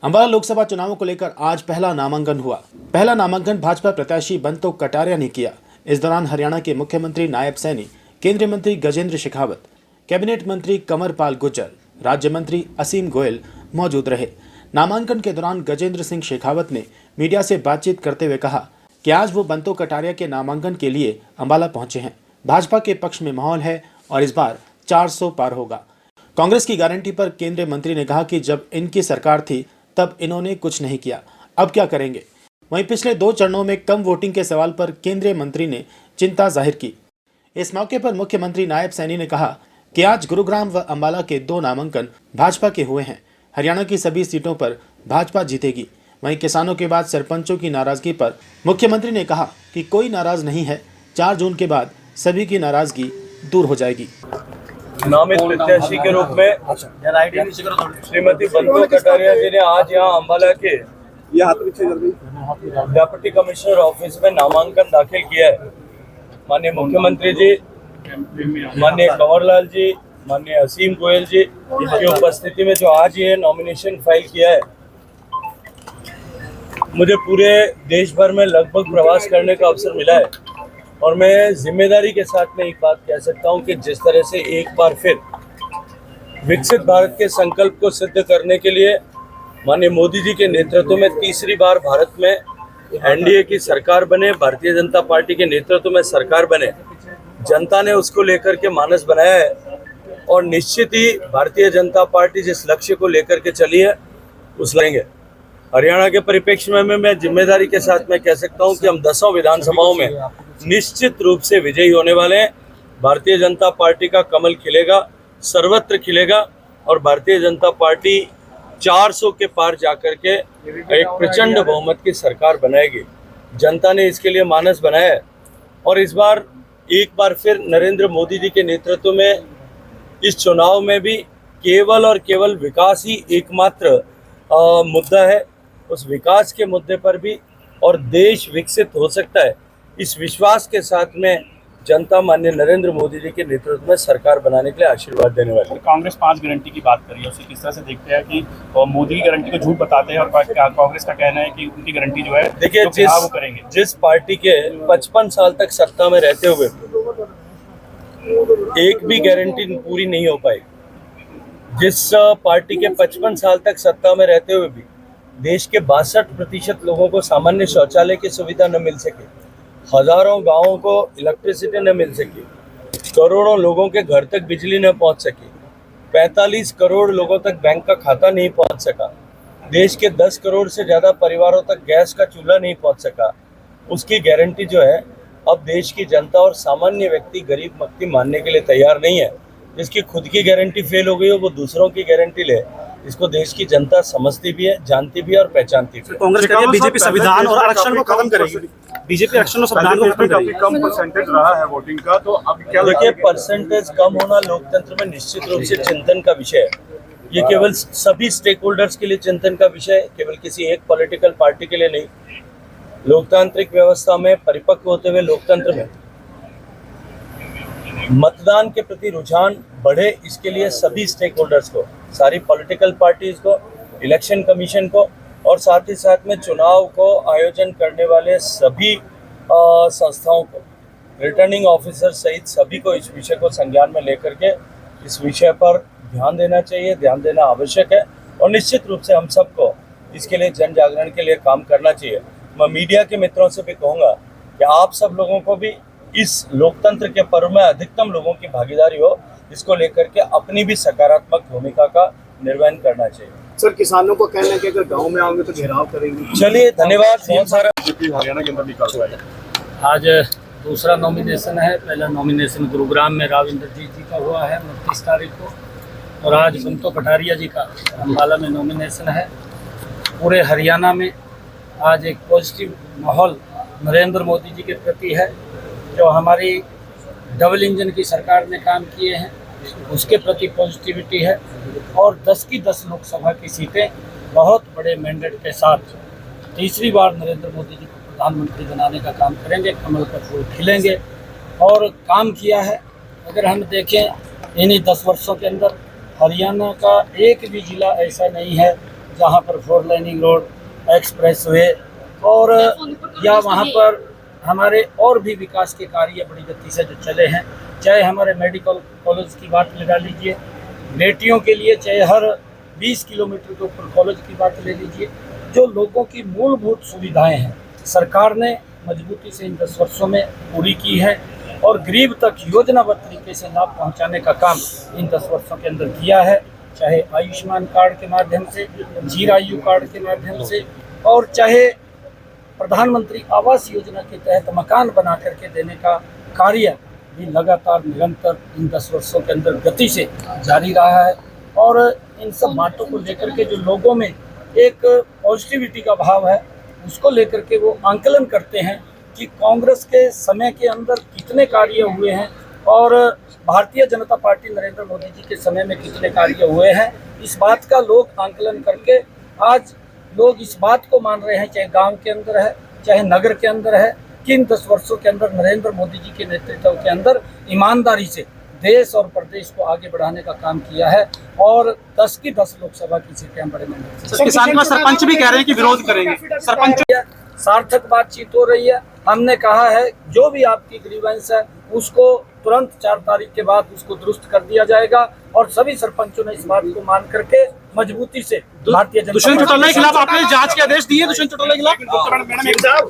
अंबाला लोकसभा चुनावों को लेकर आज पहला नामांकन हुआ। पहला नामांकन भाजपा प्रत्याशी बंतो कटारिया ने किया। इस दौरान हरियाणा के मुख्यमंत्री नायब सैनी, केंद्रीय मंत्री गजेंद्र शेखावत, कैबिनेट मंत्री कंवर पाल गुर्जर, राज्य मंत्री असीम गोयल मौजूद रहे। नामांकन के दौरान गजेंद्र सिंह शेखावत ने मीडिया से बातचीत करते हुए कहा कि आज वो बंतो कटारिया के नामांकन के लिए अंबाला पहुंचे हैं। भाजपा के पक्ष में माहौल है और इस बार 400 पार होगा। कांग्रेस की गारंटी पर केंद्रीय मंत्री ने कहा कि जब इनकी सरकार थी तब इन्होंने कुछ नहीं किया, अब क्या करेंगे। वहीं पिछले 2 चरणों में कम वोटिंग के सवाल पर केंद्रीय मंत्री ने चिंता जाहिर की। इस मौके पर मुख्यमंत्री नायब सैनी ने कहा कि आज गुरुग्राम व अंबाला के 2 नामांकन भाजपा के हुए हैं। हरियाणा की सभी सीटों पर भाजपा जीतेगी। वहीं किसानों के बाद सरपंचों की नाराजगी पर मुख्यमंत्री ने कहा कि कोई नाराज नहीं है, 4 जून के बाद सभी की नाराजगी दूर हो जाएगी। नामित प्रत्याशी के रूप में श्रीमती बंतो कटारिया जी ने आज यहाँ अंबाला के डिप्टी कमिश्नर ऑफिस में नामांकन दाखिल किया है। माननीय मुख्यमंत्री जी, माननीय कंवरलाल जी, माननीय असीम गोयल जी की उपस्थिति में जो आज ये नॉमिनेशन फाइल किया है, मुझे पूरे देश भर में लगभग प्रवास करने का अवसर मिला है और मैं जिम्मेदारी के साथ में एक बात कह सकता हूं कि जिस तरह से एक बार फिर विकसित भारत के संकल्प को सिद्ध करने के लिए माननीय मोदी जी के नेतृत्व में तीसरी बार भारत में एनडीए की सरकार बने, भारतीय जनता पार्टी के नेतृत्व में सरकार बने, जनता ने उसको लेकर के मानस बनाया है और निश्चित ही भारतीय जनता पार्टी जिस लक्ष्य को लेकर के चली है उस लेंगे। हरियाणा के परिप्रेक्ष्य में मैं जिम्मेदारी के साथ में कह सकता हूं कि हम 10 विधानसभाओं में निश्चित रूप से विजयी होने वाले हैं। भारतीय जनता पार्टी का कमल खिलेगा, सर्वत्र खिलेगा और भारतीय जनता पार्टी 400 के पार जाकर के एक प्रचंड बहुमत की सरकार बनाएगी। जनता ने इसके लिए मानस बनाया है और इस बार एक बार फिर नरेंद्र मोदी जी के नेतृत्व में इस चुनाव में भी केवल और केवल विकास ही एकमात्र मुद्दा है। उस विकास के मुद्दे पर भी और देश विकसित हो सकता है, इस विश्वास के साथ में जनता माननीय नरेंद्र मोदी जी के नेतृत्व में सरकार बनाने के लिए आशीर्वाद देने वाली है। कांग्रेस 5 गारंटी की बात करी है, उसे किस तरह से देखते हैं कि मोदी की गारंटी को झूठ बताते हैं और कांग्रेस का कहना है कि उनकी गारंटी जो है देखिए, जिस पार्टी के 55 साल तक सत्ता में रहते हुए एक भी गारंटी पूरी नहीं हो पाई, जिस पार्टी के 55 साल तक सत्ता में रहते हुए भी देश के 62% लोगों को सामान्य शौचालय की सुविधा न मिल सके, हजारों गांवों को इलेक्ट्रिसिटी न मिल सकी, करोड़ों लोगों के घर तक बिजली न पहुंच सकी, 45 करोड़ लोगों तक बैंक का खाता नहीं पहुंच सका, देश के 10 करोड़ से ज़्यादा परिवारों तक गैस का चूल्हा नहीं पहुंच सका, उसकी गारंटी जो है अब देश की जनता और सामान्य व्यक्ति गरीब व्यक्ति मानने के लिए तैयार नहीं है। जिसकी खुद की गारंटी फेल हो गई हो वो दूसरों की गारंटी ले, इसको देश की जनता समझती भी है, जानती भी है और पहचानती भी है। कांग्रेस कहती है बीजेपी संविधान और आरक्षण को खत्म करेगी। बीजेपी आरक्षण और संविधान को खत्म करेगी। कम परसेंटेज रहा है वोटिंग का, तो अब क्या देखिए, परसेंटेज कम होना लोकतंत्र में निश्चित रूप से चिंतन का विषय है। ये केवल सभी स्टेक होल्डर्स के लिए चिंतन का विषय है, केवल किसी एक पॉलिटिकल पार्टी के लिए नहीं। लोकतांत्रिक व्यवस्था में परिपक्व होते हुए लोकतंत्र में मतदान के प्रति रुझान बढ़े, इसके लिए सभी स्टेक होल्डर्स को, सारी पॉलिटिकल पार्टीज को, इलेक्शन कमीशन को और साथ ही साथ में चुनाव को आयोजन करने वाले सभी संस्थाओं को, रिटर्निंग ऑफिसर सहित सभी को इस विषय को संज्ञान में लेकर के इस विषय पर ध्यान देना चाहिए, ध्यान देना आवश्यक है और निश्चित रूप से हम सबको इसके लिए जन जागरण के लिए काम करना चाहिए। मैं मीडिया के मित्रों से भी कहूँगा कि आप सब लोगों को भी इस लोकतंत्र के पर्व में अधिकतम लोगों की भागीदारी हो, इसको लेकर के अपनी भी सकारात्मक भूमिका का निर्वहन करना चाहिए। सर, किसानों को कहना है कि अगर गांव में आओगे तो घेराव करेंगे। चलिए, धन्यवाद। बहुत सारा हरियाणा के अंदर निकाल हुआ है। आज दूसरा नॉमिनेशन है। पहला नॉमिनेशन गुरुग्राम में राव इंद्रजीत जी का हुआ है 29 तारीख को और आज बंतो कटारिया जी का अंबाला में नॉमिनेशन है। पूरे हरियाणा में आज एक पॉजिटिव माहौल नरेंद्र मोदी जी के प्रति है। जो हमारी डबल इंजन की सरकार ने काम किए हैं उसके प्रति पॉजिटिविटी है और 10 की 10 लोकसभा की सीटें बहुत बड़े मैंडेट के साथ तीसरी बार नरेंद्र मोदी जी को प्रधानमंत्री बनाने का काम करेंगे। कमल का फूल खिलेंगे और काम किया है। अगर हम देखें इन्हीं 10 वर्षों के अंदर हरियाणा का एक भी जिला ऐसा नहीं है जहाँ पर 4 लाइनिंग रोड, एक्सप्रेस वे और या वहाँ पर हमारे और भी विकास के कार्य बड़ी गति से जो चले हैं, चाहे हमारे मेडिकल कॉलेज की बात लगा लीजिए, बेटियों के लिए चाहे हर 20 किलोमीटर के ऊपर कॉलेज की बात ले लीजिए, जो लोगों की मूलभूत सुविधाएं हैं सरकार ने मजबूती से इन 10 वर्षों में पूरी की है और गरीब तक योजनाबद्ध तरीके से लाभ पहुंचाने का काम इन 10 वर्षों के अंदर किया है, चाहे आयुष्मान कार्ड के माध्यम से, जीरायु कार्ड के माध्यम से और चाहे प्रधानमंत्री आवास योजना के तहत मकान बना करके देने का कार्य भी लगातार निरंतर इन 10 वर्षों के अंदर गति से जारी रहा है। और इन सब बातों को लेकर के जो लोगों में एक पॉजिटिविटी का भाव है, उसको लेकर के वो आंकलन करते हैं कि कांग्रेस के समय के अंदर कितने कार्य हुए हैं और भारतीय जनता पार्टी नरेंद्र मोदी जी के समय में कितने कार्य हुए हैं। इस बात का लोग आंकलन करके आज लोग इस बात को मान रहे हैं, चाहे गांव के अंदर है चाहे नगर के अंदर है, कि इन 10 वर्षों के अंदर नरेंद्र मोदी जी के नेतृत्व के अंदर ईमानदारी से देश और प्रदेश को आगे बढ़ाने का काम किया है और 10 की 10 लोकसभा की सीटें बड़े मेहनत से। किसान का सरपंच भी कह रहे हैं कि विरोध करेंगे। सरपंच सार्थक बातचीत हो रही है। हमने कहा है जो भी आपकी ग्रीवेंस है उसको तुरंत 4 तारीख के बाद उसको दुरुस्त कर दिया जाएगा और सभी सरपंचों ने इस बात को मान करके मजबूती से भारतीय जनता दुष्यंत चौटाला के खिलाफ आपने जांच के आदेश दिए। दुष्यंत चौटाला के खिलाफ